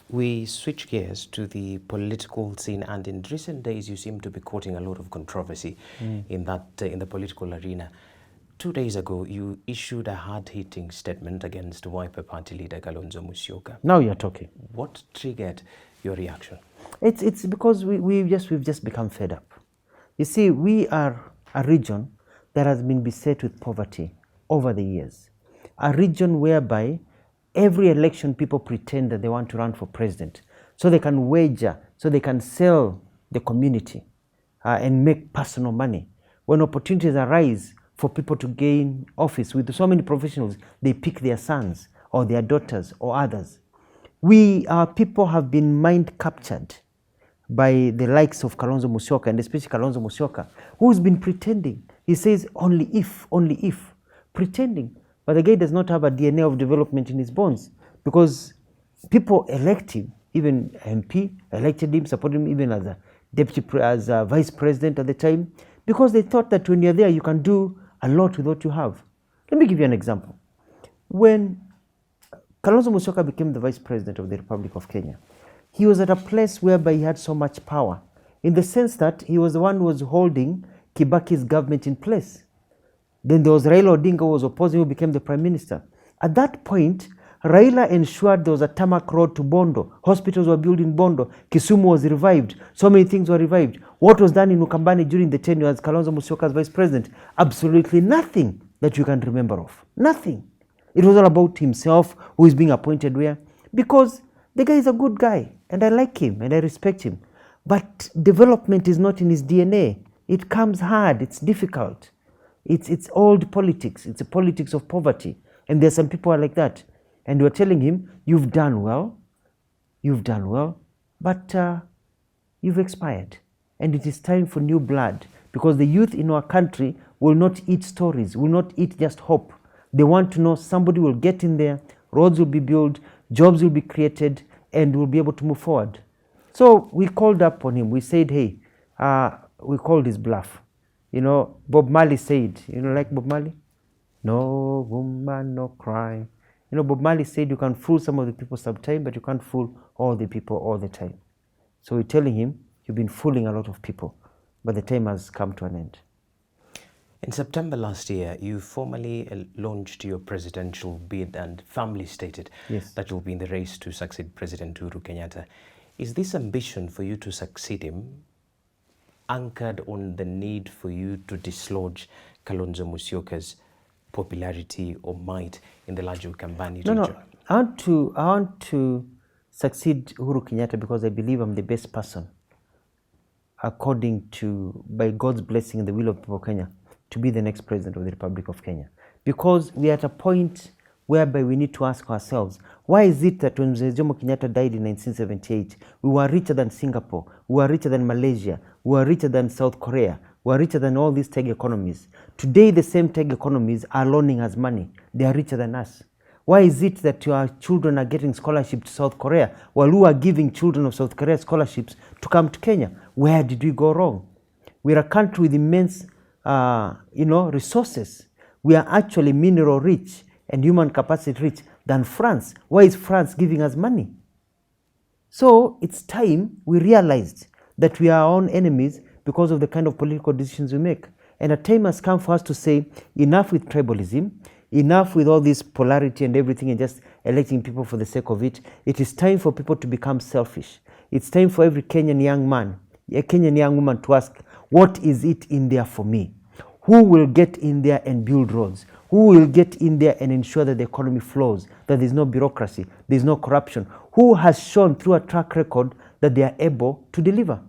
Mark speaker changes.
Speaker 1: We switch gears to the political scene, and in recent days, you seem to be courting a lot of controversy in the political arena. 2 days ago, you issued a hard-hitting statement against Wiper Party leader Kalonzo Musyoka.
Speaker 2: Now you're talking.
Speaker 1: What triggered your reaction?
Speaker 2: It's because we've just become fed up. You see, we are a region that has been beset with poverty over the years. A region whereby every election people pretend that they want to run for president so they can wager, so they can sell the community and make personal money. When opportunities arise for people to gain office with so many professionals, they pick their sons or their daughters or others. Our people have been mind captured by the likes of Kalonzo Musyoka, and especially Kalonzo Musyoka, who's been pretending. He says only if, pretending. But the guy does not have a DNA of development in his bones, because people elect him, even MP elected him, supported him even as a vice president at the time, because they thought that when you're there, you can do a lot with what you have. Let me give you an example. When Kalonzo Musyoka became the vice president of the Republic of Kenya, he was at a place whereby he had so much power, in the sense that he was the one who was holding Kibaki's government in place. Then there was Raila Odinga who was opposing, who became the prime minister. At that point, Raila ensured there was a tarmac road to Bondo. Hospitals were built in Bondo. Kisumu was revived. So many things were revived. What was done in Ukambani during the tenure as Kalonzo Musyoka as vice president? Absolutely nothing that you can remember of. Nothing. It was all about himself, who is being appointed where. Because the guy is a good guy, and I like him, and I respect him. But development is not in his DNA. It comes hard. It's difficult. It's old politics. It's a politics of poverty. And there's some people are like that. And we're telling him, you've done well, but you've expired. And it is time for new blood, because the youth in our country will not eat stories, will not eat just hope. They want to know somebody will get in there, roads will be built, jobs will be created, and we'll be able to move forward. So we called up on him. We said, hey, we called his bluff. You know, Bob Marley said, like Bob Marley? No woman, no cry. Bob Marley said you can fool some of the people sometime, but you can't fool all the people all the time. So we're telling him, you've been fooling a lot of people, but the time has come to an end.
Speaker 1: In September last year, you formally launched your presidential bid and firmly stated that you'll be in the race to succeed President Uhuru Kenyatta. Is this ambition for you to succeed him anchored on the need for you to dislodge Kalonzo Musyoka's popularity or might in the larger Kambani region?
Speaker 2: No. I want to succeed Uhuru Kenyatta because I believe I'm the best person, by God's blessing and the will of people of Kenya, to be the next president of the Republic of Kenya. Because we are at a point whereby we need to ask ourselves, why is it that when Mzee Jomo Kenyatta died in 1978, we were richer than Singapore, we were richer than Malaysia, we were richer than South Korea, we are richer than all these tech economies. Today, the same tech economies are loaning us money. They are richer than us. Why is it that your children are getting scholarships to South Korea while we are giving children of South Korea scholarships to come to Kenya? Where did we go wrong? We're a country with immense resources. We are actually mineral rich and human capacity rich than France. Why is France giving us money? So it's time we realized that we are our own enemies because of the kind of political decisions we make. And a time has come for us to say, enough with tribalism, enough with all this polarity and everything and just electing people for the sake of it. It is time for people to become selfish. It's time for every Kenyan young man, a Kenyan young woman to ask, what is it in there for me? Who will get in there and build roads? Who will get in there and ensure that the economy flows, that there's no bureaucracy, there's no corruption? Who has shown through a track record that they are able to deliver?